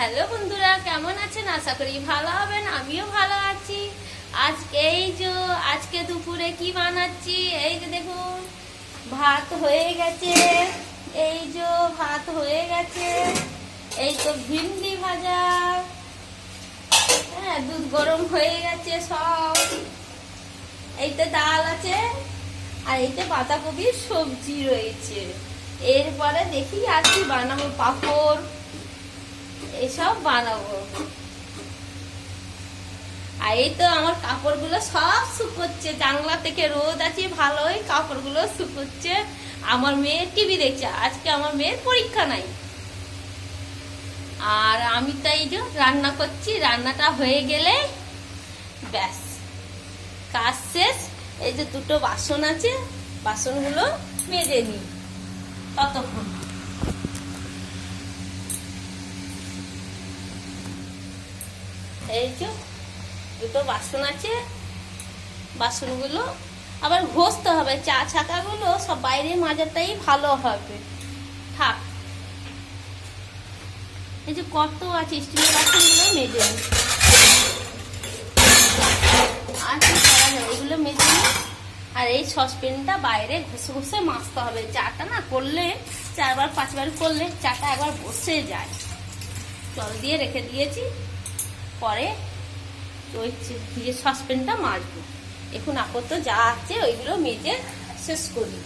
Hello বন্ধুরা, কেমন আছেন? আশা করি ভালো হবেন। আমিও ভালো আছি। আজকে দুপুরে কি বানাচ্ছি, এই যে দেখুন, ভাত হয়ে গেছে। ভাত হয়ে গেছে। এই তো ভিন্ডি ভাজা, হ্যাঁ, দুধ গরম হয়ে গেছে সব। এইতে ডাল আছে, আর এইতে বাঁধাকপির সবজি রয়েছে। এরপরে দেখি আর কি বানাবো, পাঁপড় এসব বানাবো। আর এই তো আমার কাপড়গুলো সব শুকোচ্ছে, জানলা থেকে রোদ আছে ভালোই, কাপড়গুলো শুকোচ্ছে। আমার মেয়ে টিভি দেখছে, আজকে আমার মেয়ের পরীক্ষা নাই। আর আমি তাই যে রান্না করছি, রান্নাটা হয়ে গেলে ব্যাস কাজ শেষ। এই যে দুটো বাসন আছে, বাসনগুলো মেজে নিই ততক্ষণ। এই যে দুটো বাসন আছে, বাসনগুলো আবার ঘষতে হবে। চা ছাকাগুলো সব বাইরে মাজাটাই ভালো হবে। থাক, এই যে কত আছে স্টিলের বাসনগুলো মেজে নিই। আর কি করা যাবে, এগুলো মেজে নিই। আর এই সসপ্যানটা বাইরে ঘষে ঘষে মাজতে হবে। চাটা না করলে, 4বার 5বার করলে চাটা একবার বসে যায়। জল দিয়ে রেখে দিয়েছি, পরে ওই সসপ্যানটা মাজবো। এখন আপাতত যা আছে ওইগুলো মেজে শেষ করি।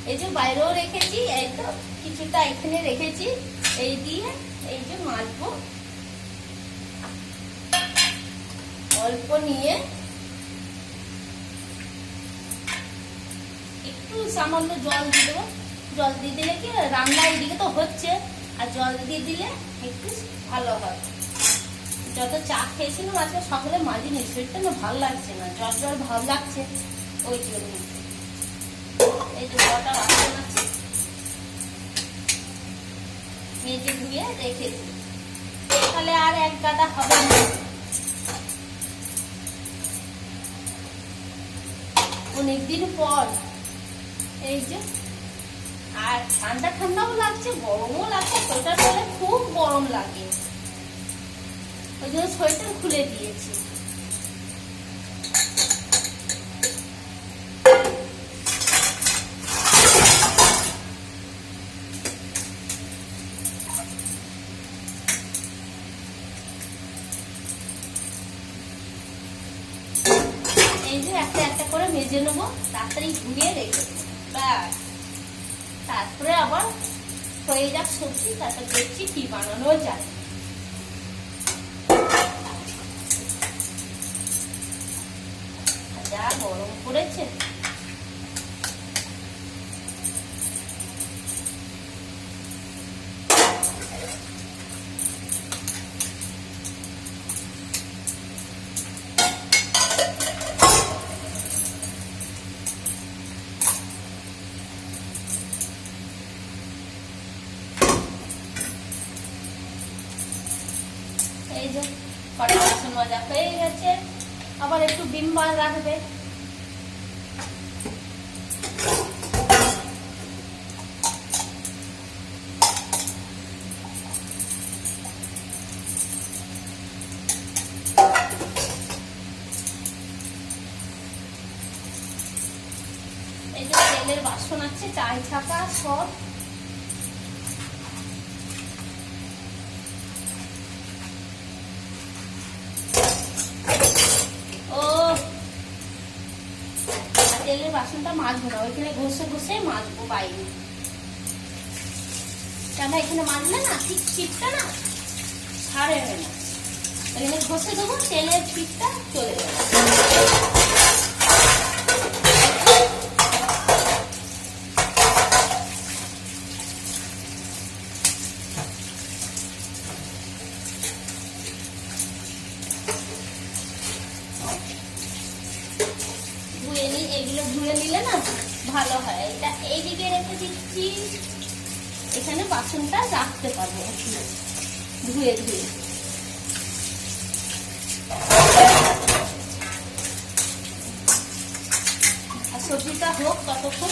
এই যে বাইরেও রেখেছি, এই তো কিছুটা এখানে রেখেছি। এই দিয়ে এই যে মাজবো, অল্প নিয়ে একটু সামান্য জল দিয়ে দেবো। জল দিয়ে দিলে কি রান্না এদিকে তো হচ্ছে, আর জল দিয়ে দিলে একটু ভালো হয়। যত চা খেয়েছিলাম আজকে সকালে মাজিনি, শরীরটা না ভালো লাগছে না, জ্বর জ্বর ভালো লাগছে, ওই জন্য। এই যে জলটা বাসন আছে, মেজে ধুয়ে রেখেছি, তাহলে আর এক গাদা হবে না। অনেকদিন পর এই যে, আর ঠান্ডা ঠান্ডাও লাগছে, গরমও লাগছে। সোয়েটার পরে খুব গরম লাগে, ওই জন্য সোয়েটার খুলে দিয়েছি। এই যে একটা একটা করে মেজে নেবো, তাড়াতাড়ি ধুয়ে রেখে দেবো, ব্যাস। তারপরে আবার হয়ে যাক সবজি, তারপর দেখছি কি বানানো যায়। যা গরম পড়েছে, এই যে কটা বাসন মাজা হয়ে গেছে। আবার একটু বিম বার রাখবে। এই যে তেলের বাসন আছে, চাই ছাকা সব। তেলের বাসনটা মাজবো না, ওইখানে ঘষে ঘষে মাজবো বাইরে। কেন এখানে মাজলে না ঠিক ছিটটা না ছাড়ে না, এখানে ঘষে দেবো, তেলের ছিটটা চলে যাবে। এগুলো ধুয়ে নিলে না ভালো হয়। এটা এইদিকে রেখে দিচ্ছি, এখানে বাসনটা রাখতে পারবো ধুয়ে ধুয়ে। সবজিটা হোক ততক্ষণ।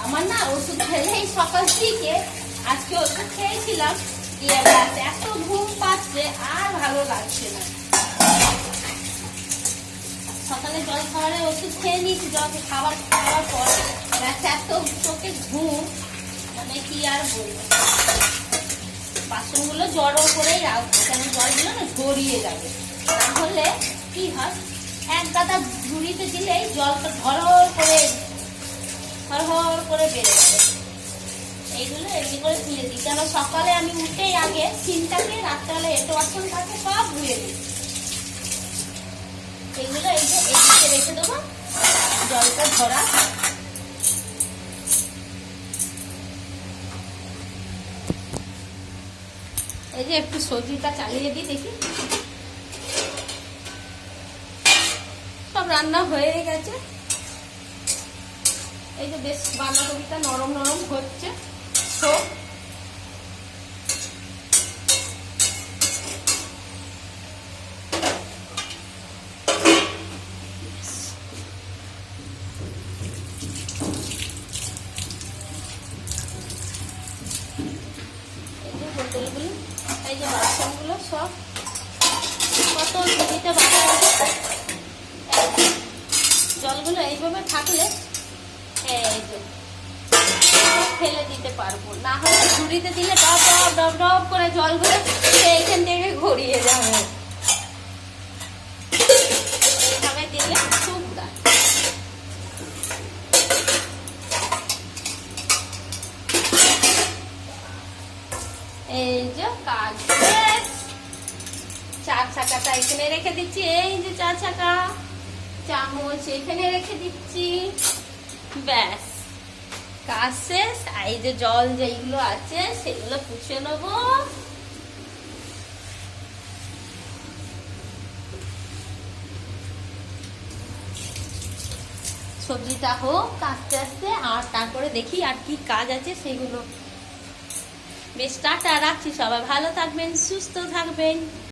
আমার না ওষুধ খেলেই সকাল থেকে, আজকে ওষুধ খেয়েছিলাম, এত ঘুম পাচ্ছে আর ভালো লাগছে না। সকালে জল খাবারের ওষুধ খেয়ে নিয়েছি, জল খাবার খাওয়ার পর এত চোখে ঘুম, মানে কি আর বলবো। বাসনগুলো জড়ো করেই রাখবো, কেন জলগুলো না গড়িয়ে যাবে, তাহলে কি হয় এক গাদা ঝুড়িতে দিলেই জলটা হর করে বেড়ে যাবে। এইগুলো এমনি করে ধুয়ে দিই, কেন সকালে আমি উঠেই আগে সিনটাকে, রাত্রেবেলা এটো বাসন থাকে সব ধুয়ে দিই। এইগুলো এই যে এইদিকে রেখে দেবো জলটা ধরা। এই যে একটু সবজিটা চালিয়ে দিই, দেখি সব রান্না হয়ে গেছে। এই যে বেশ বাঁধাকপিটা নরম নরম হচ্ছে। বোতলগুলো, এই যে বাসনগুলো সব কত ঝুড়িতে বাসন, জলগুলো এইভাবে থাকলে এই যে ফেলে দিতে পারবো, না হলে ঝুড়িতে দিলে ডব ডব ডব ডব করে জলগুলো এইখান থেকে গড়িয়ে যাবে। এইভাবে দিলে সুবিধা। এই যে কাজ শেষ। চার চাকাটা এখানে রেখে দিচ্ছি, এই যে চার চাকা, চামচ এখানে রেখে দিচ্ছি, ব্যাস কাজ শেষ। এই যে জল যেগুলো আছে সেগুলো পুছে নেব। সবজিটা হোক আস্তে আস্তে, আর তারপরে দেখি আর কি কাজ আছে সেগুলো। বেশ টাটা, রাখছি। সবাই ভালো থাকবেন, সুস্থ থাকবেন।